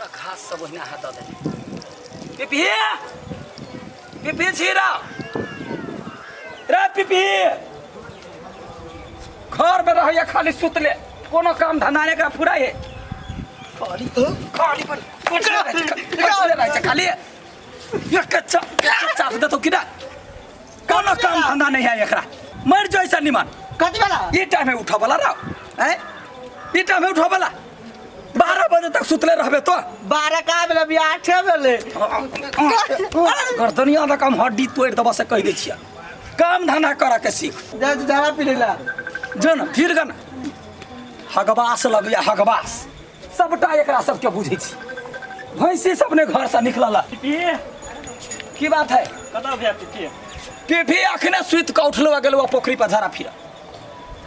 घास सब ओहिना हाथ दे पिपी पिपी छीरा रे पिपी घर में रहिए खाली सुतले कोनो काम धंधा नहीं करा पूरा है खाली खाली पर कुछ नहीं खाली ये कच्चा कच्चा दे तो किना कोनो काम धंधा नहीं है एकरा मर जाए सा निमन कति वाला ये टाइम में उठा वाला रहो हैं ये टाइम में उठा वाला 12 बजे तक सुतले रहबे तो 12 का बेले भी 8 बेले गर्दनिया का काम हड्डी तोड़ दबा से कह दे छिया काम धंधा करा के सीख जा दावा पीला जो न फिर गन हगबास लग या हगबास सबटा एकरा सबके बुझै छी भैंसी सबने घर से निकलला की बात है कता भैया पिपी पिपी अखने सुत के उठलो गेलो पोखरी पर झाड़ा फिरा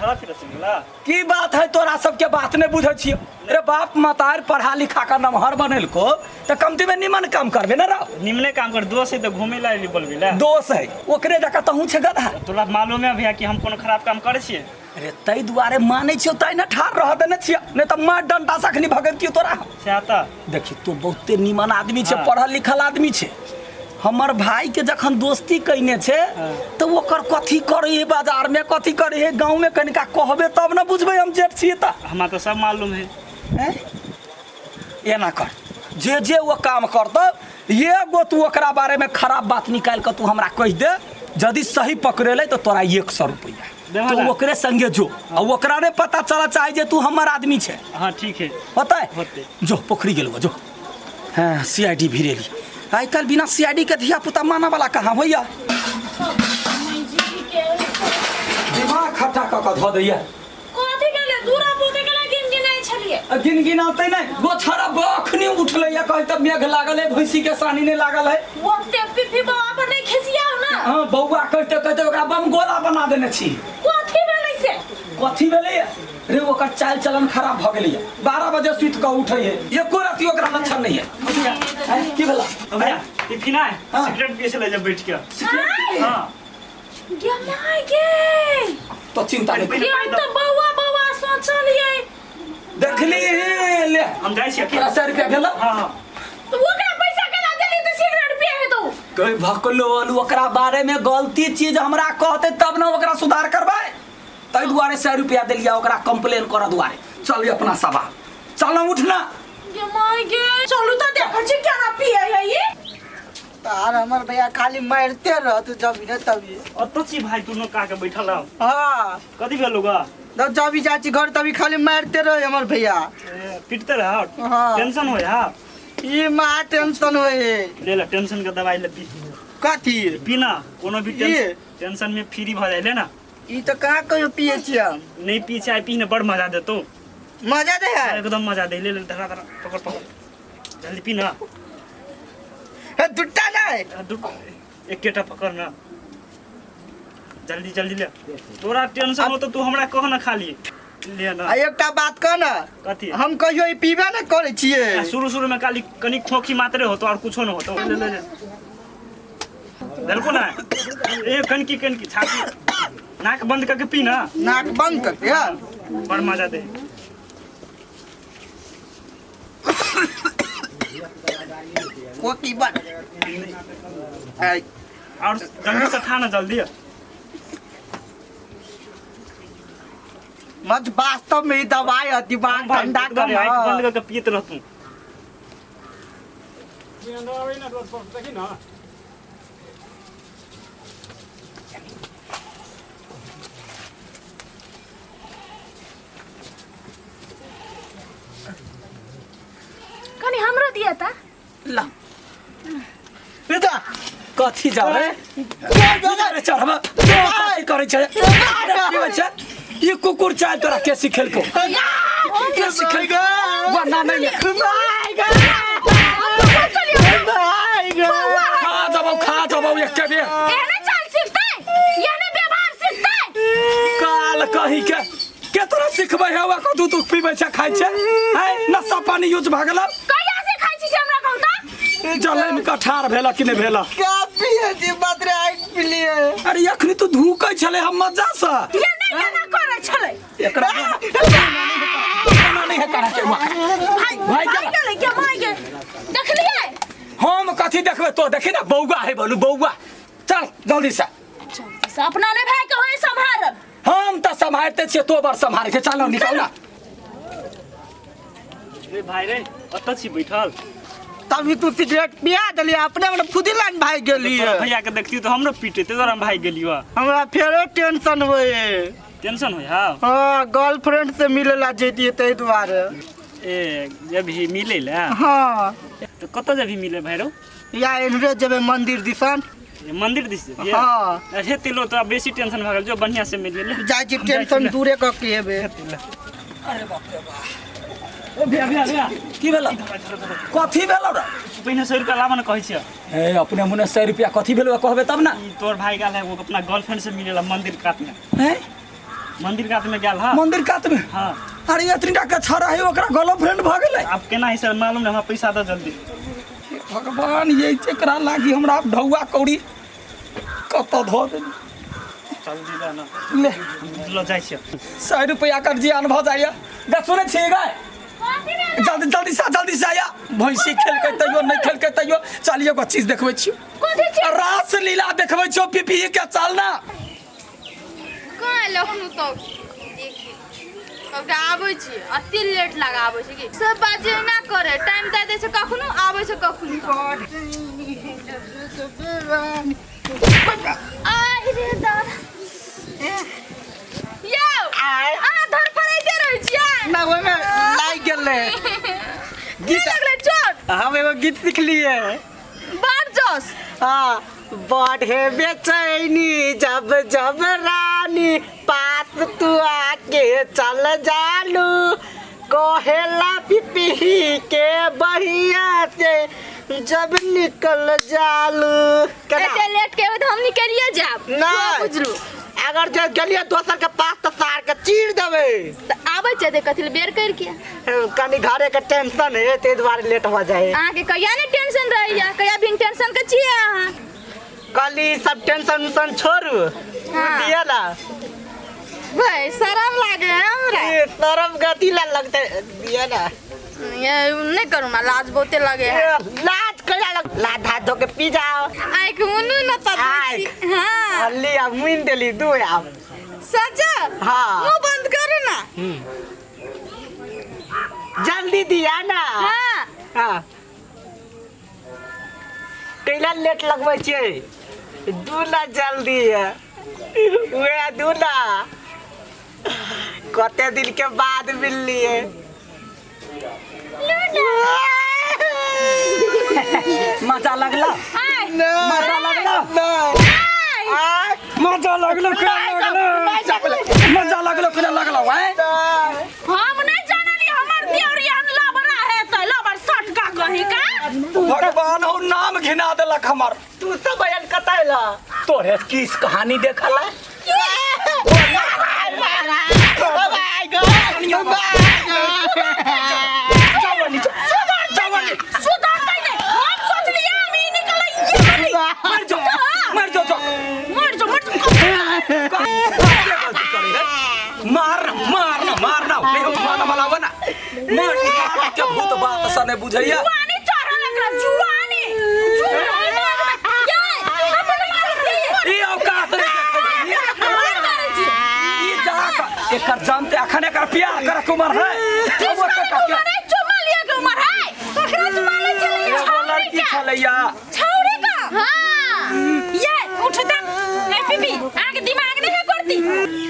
सुनला की बात है तोरा सबके बात नहीं बुझै छियो अरे बाप मतार पढ़ा लिखा कर नमहर बनल को तो कमती में निमन काम करबे ना रहो निमने काम कर दोस्त है तो घूमे ला बोलबे ला दोस्त है ओकरे जका तहू छे गधा तोरा मालूम है भैया कि हम कोनो खराब काम करे छिए अरे तई दुआरे मानै छियो तई न ठार रह देने छियो नहीं तो मार डंडा सखनी भगत की तोरा चाहता देखी तू बहुते निमन आदमी छे पढ़ल लिखल आदमी छे हमर भाई के जखन दोस्ती कइने छे तो ओकर कथी करे है बाजार में कथी करे है गांव में कनिका कहबे तब न बुझबे हम जेठ छिए त हमरा तो सब मालूम है हैं ये ना कर जे जे वो काम करतो ये गो तू ओकरा बारे में खराब बात निकाल के तू हमरा कह दे यदि सही पकड़ेले तो तोरा 100 रुपया तो ओकरे संगे जो और ओकरा ने पता चला चाहे जे तू हमर आदमी छे हां ठीक है होता है जो पोखरी गेलो जो हां सीआईडी भिरेली आई कल बिना सीआईडी के धिया पुता माना वाला कहां भैया दिमाग खट्टा क धो दैया कथि गेले दूरा बोते गेला गिनगिनाइ छलिए गिनगिनाते नहीं वो छड़ा बखनी उठले या कहे त मेघ लागल है भैंसी के सानी ने लागल है ओते पिपी बाबा पर नहीं खिसियाओ ना हां बौआ कहते कहते ओकरा बम गोला बना देने छी कथि भेलै से कथी भेलै रे ओकर चाल चलन खराब भ गेलै 12 बजे सुत के उठै है एको राति ओकरा लक्षण नहीं है की भेला भैया पिपी ना हाँ। सिगरेट पिए चले जब बैठ के हां गे माय गे तो चिंता नहीं ये तो बौआ सोचलिए देखली ले हम जाय छी 100 रुपया भेला हां हां तो ओकरा पैसा केना देली त सिगरेट पिए है तो कोई भकलोल ओकरा बारे में गलती चीज हमरा कहते तब ना ओकरा सुधार करबै तै दुआरे 100 रुपया देलिया ओकरा कंप्लेन कर दुआरे चल अपना सभा चल उठना गे माय गे चलू त देख छी केना पिए है ये तार हमर भैया खाली मारते रह तू जब ने तभी अतो छी भाई तू न का के बैठल रह हां कथि भेलुगा जब जाची घर तभी खाली मारते रह हमर भैया पिटते रह हाँ। टेंशन होय हां ई मा टेंशन होए ले ले टेंशन के दवाई ले पी कथी पीना कोनो भी ये? टेंशन में फ्री भ जाइले ना ई तो कहां कहियो पिए छी हम नहीं पी चाय पीने बड़ मजा देतो मजा दे है एकदम मजा दे ले ले धरा धरा पकड़ पकड़ जल्दी पी ना हे दुट्टा नहीं एक केटा पकड़ ना जल्दी जल्दी ले तोरा टेंशन हो तो तू हमरा कह ना खाली ले ना आ एकटा बात कह ना कथी हम कहियो ई पीबे न करे छिए शुरू में खाली कनी खोखी मात्रे होतो और कुछो न होतो ले ले ले देखो ना ए कनकी छाती नाक बंद करके पी ना नाक बंद कर यार बड़ मजा दे को की बात आई और जल्दी से खा ना जल्दी मत वास्तव में ई दवाई है दिमाग ठंडा कर माइक बंद करके पीत रह तू कनी हमरो दिया ता ला बेटा कथी जाओ रे रे चढ़बा कथी करे छे की होय छे ये कुकुर चाल तोरा के सिखेल को के सिखेल को वरना नहीं खा जब एक के बे एने चल सिखतै एने व्यवहार सिखतै काल कही के तोरा सिखबै हेवा को तू पीबै छे खाइ छे है नशा पानी यूज भ गेल कहिया से खाइ छी से हमरा कहू त जले में कठार भेला कि नहीं भेला क्या पिए जी बात रे आई पिलिए अरे अखनी तू धूकै छले हम मजा से ये नहीं केना करे छले एकरा नहीं है करा के भाई भाई के ले के माय के कथी देखबे तो देखी ना बौआ है बोलू बौआ चल जल्दी से अपना ने भाई के होई संभाल हम तो संभालते छे तो बार संभाल के चलो निकल ना रे भाई रे अत छी बैठल तभी तू सिगरेट पिया देली अपने मतलब खुद ही लाइन भाग गेली तोरा भैया के देखती तो हमरो पीटे ते तोरा भाग गेलियो हमरा फेरे टेंशन होए टेंशन होय हां हां गर्लफ्रेंड से मिले ला जेती तै दुआरे ए जब भी मिले ला हां तो कत जब भी मिले भाई रो या एनरे जेबे मंदिर दिसन मंदिर दिस हां अरे तिलो तो बेसी टेंशन भागल जो बढ़िया से मिल ले जाय छी टेंशन दूरे क के हेबे अरे बाप रे बाप ओ भैया भैया भैया की भेल कथी भेल रे पहिने 100 रुपया लावन कहै छियै ए अपने मुने 100 रुपया कथी भेल कहबे तब ना ई तोर भाई गेल है वो अपना गर्लफ्रेंड से मिलेला मंदिर कात में हैं मंदिर कात में गेल हां मंदिर कात में हां अरे इतनी का छरा है ओकरा गर्लफ्रेंड भ गेलै अब केना है सर मालूम नहीं हमरा पैसा दे जल्दी भगवान ये चकरा लागी हमरा ढौआ कौड़ी कत धो दे जल्दी दे ना ले लो जाय छियै 100 रुपया कर जियान भ जाइए देख सुने छी गए जल्दी से आया भैंसी खेल के तैयो नहीं खेल के तैयो चलिए एगो चीज देखबै छी कथि छी रास लीला देखबै छो पीपी के चलना कहाँ लखनऊ तक देखी अब आबै छी अति लेट लगाबै छी कि सब बाजे ना करे टाइम दे दे छै कखनो आबै छै कखनो आई रे दादा यो आ धर पड़ै दे रहै छी ना ओय में लाग गेले गीत लगले चोट हम एगो गीत सिखलिए बार जोस हां बढ़े बेचैनी जब जब रानी पास तू आके चल जालू कहेला पिपी के बढ़िया से जब निकल जालू एते लेट के बाद हम निकलिए जाब नहीं। बुझलू अगर जे गेलिए दोसर के पास तो सार के चीर देबे त आबै छै दे कथि बेर कर के कनी घरे के टेंशन है ते द्वारे लेट हो जाए अहाँ के कहिया ने टेंशन रहैया कहिया भी टेंशन के छियै अहाँ कली सब टेंशन उसन छोड़ू हाँ। दिया ना भाई शर्म लागे हमरा ये तरफ गति ला लगते दिया ना ये नहीं करू ना लाज बहुते लगे है लाज करा लग लाज हाथ धो के पी जाओ आई के मुनु न त आइ। हां हल्ली अब मुइन देली दू अब सच हाँ। मुंह बंद करू ना जल्दी दिया ना हां हाँ कैला लेट लगबै छियै दूला जल्दी है वे दूला कते दिन के बाद मिलली है मजा लगला मजा लगला मजा लगलो मजा लगलो केना लगलो हैं हम नहीं जानली हमर देवरिया ला बड़ा है त ला बड़ सटका कहि का भगवान हो नाम घिना देलक हमर तू सब बयान कतैला तोरे किस कहानी देखला सुधार दे ने हम सोचलिए हम ही निकल मर जो मर जो मारना नहीं मारना वाला बना मार के भूत बात सने बुझैया जुआनी चढ़ल एकरा जुआनी ई औकात नहीं ई जा एकर जानते अखन एकर प्यार कर कुमार है अब नहीं चुमा लिया के उमर है ककरा चुमा ले चले बोलर की छलैया छौरे का हां ये उठता ए पीपी आगे दिमाग नहीं करती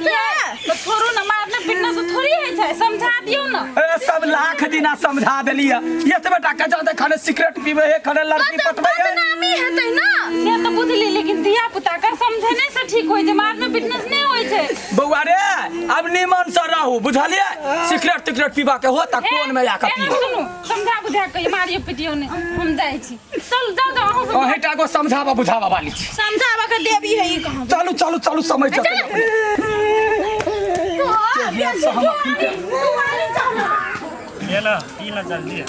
ये तो थोरो न मारना पिटना से थोड़ी है छै समझा दियो न ए सब लाख दिना समझा देलिया ये तो बेटा का जाते खाने सिगरेट पीबे है खाने लड़की पटबे है नामी हेतै ना से तो बुझली लेकिन दिया पुता का समझने से ठीक होय जे मारना फिटनेस नहीं होय छै बउआ रे अब निमन से रहू बुझलिए सिगरेट तिगरेट पीबा के हो त कोन में आके पी सुनु समझा बुझा के मारियो पिटियो ने हम जाय छी चल जाओ जाओ हम अहेटा को समझावा बुझावा वाली छी समझावा के देवी है ई कहां चलू समझ जाते ये ना पी ना जल्दी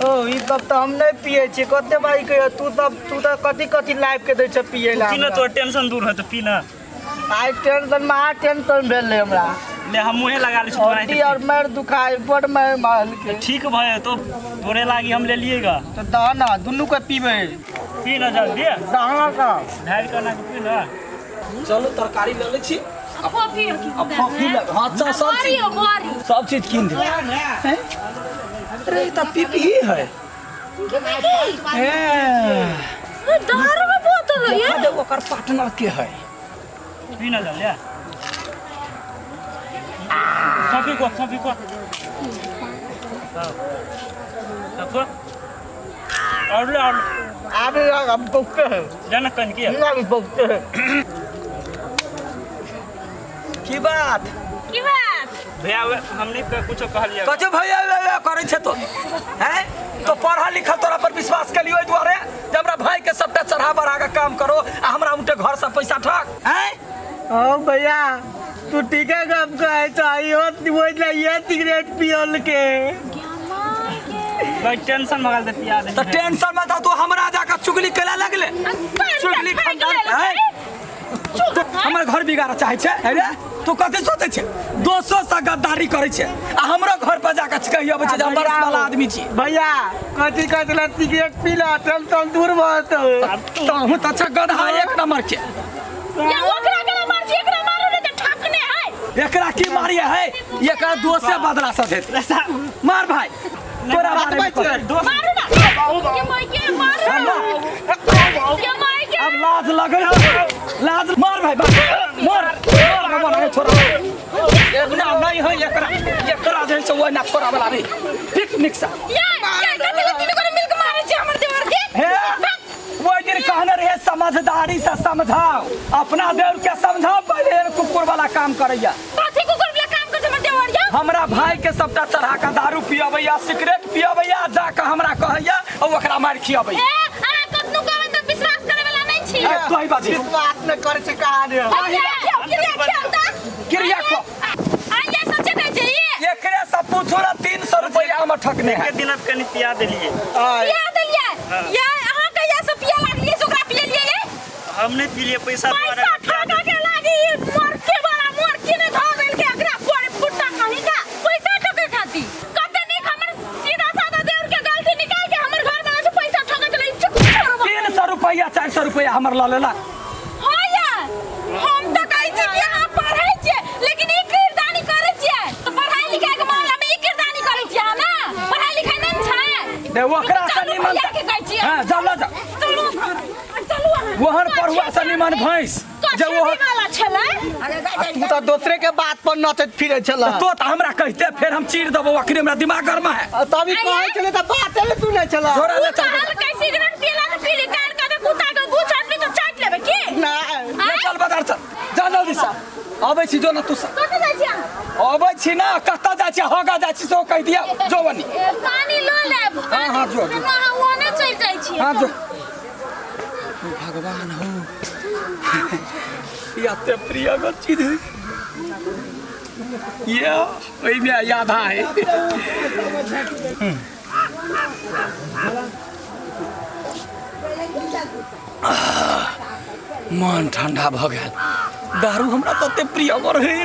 ओ ई सब तो हम नहीं पिए छी कते बाई के तू तो कथी लाइफ के दै छ पिए ला पी ना तो टेंशन दूर है तो पी ना आई टेंशन में आ टेंशन भेल रे हमरा ले हम मुहे लगा ले हड्डी और मैर दुखाई बड़ मैर माल के ठीक भाई तो तोरे लागी हम ले लिएगा तो दा ना दुनू के पीबे पी ना जल्दी कहाँ का ढाई करना के पी ना चलो तरकारी ले ले छी कॉफी अब कॉफी ले हाँ अच्छा सब चीज कीन दे हैं? अरे तो पीपी ही है दारू में बोतल है ये देखो ओकर पार्टनर के है पी ना जल्दी कॉफी को और ले अभी हम पकते हैं जाना कन की ना भी पकते हैं की बात भैया हमने कुछ कह लिया कछु भैया करे छे तो हैं तो पढ़ा लिखा तोरा पर विश्वास के लिए द्वारे जब हमरा भाई के सबटा चढ़ा बढ़ा के काम करो आ हमरा उनके घर से पैसा ठग हैं ओ भैया तू ठीक है काम का है चाहिए वो ये सिगरेट पियल के कोई टेंशन मगल दे पिया दे तो टेंशन में था तू हमरा जाकर चुगली कला लगले चुगली खानदान हैं तो हमर घर बिगाड़ चाहे छे अरे तू कथि सोचे छे 200 से गद्दारी करे छे आ हमरो घर पर जाकर कहियो बचे जे हम बरस वाला आदमी छी भैया कथी कहला सिगरेट पीला टेंशन दूर बहुत तो हम त अच्छा गधा एक नंबर के या ओकरा के मार छी एकरा मारो ने त ठकने है एकरा की मारिए है एकरा दोस्त से बदला से देत मार भाई तोरा बारे में मारो ना के मार के अब लाज लगे लाज मार भाई मार मार छोरा एकरा नहीं है एकरा जे से वो ना छोरा वाला नहीं पिकनिक सा ये कथि ले तीन को मिल के मारे छी हमर देवर के हे वो दिन कहने रहे समझदारी से समझाओ अपना देवर के समझाओ पहले कुकुर वाला काम करैया कथि कुकुर वाला काम कर हमर देवर या हमरा भाई के सबटा चढ़ा के दारू पियबैया सिगरेट पियबैया जाके हमरा कहैया और ओकरा मार खियबैया अरे कतनु कहबै त विश्वास करे वाला नहीं छी कोई बात विश्वास न करे छे कहां रे क्रिया को आइए सच्चे कह छी एकरे सब पूछो ना 300 रुपया हम ठकने हैं के दिन अब कनी पिया देलिए पिया देलिए या अहाँ कहिया से पिया लागलिए सोकरा पिए लिए ये हमने पी लिए पैसा पैसा ठगा के लागी मोर के ने धा देल के एकरा पड़े फुट्टा कहीं का पैसा ठगे खाती कते नहीं हमर सीधा साधा देवर के गलती निकाल के हमर घर वाला से पैसा ठगा के ले चुप 300 रुपया 400 रुपया हमर ला लेला हां यार हम त कहै छी कि अहाँ पढ़ै छियै लेकिन ई किरदानी करै छियै तो पढ़ाई लिखाई के मामला में ई किरदानी करै छियै ना पढ़ाई लिखाई नहीं छै दे ओकरा से निमन के कहै छियै हां चल जा चलू वहन पढ़ुआ से निमन भैंस जे वो वाला छले तू तो दूसरे के बात पर नचत फिरे छला तो हमरा कहते फिर हम चीर देबो अखरे हमरा दिमाग गरमा है तभी कहै छले त बात ले तू नहीं छला छोरा ले चल कैसे सिगरेट पियला त पी ले काल का कुत्ता के गुछ आदमी तो चाट लेबे की ना ले चल बाजार चल जा जल्दी से अबै छी जो ना तू सब कत जाय छी अबै छी ना कत्ता जा छी होगा जा छी सो कह दिया जो बनी पानी लो लेब हां जो वहां ओने चल जाय छी हां जो भगवान हो या ते प्रिय गच्ची दे ये ओई में याद है मन ठंडा भ गेल दारू हमरा तते प्रिय रहै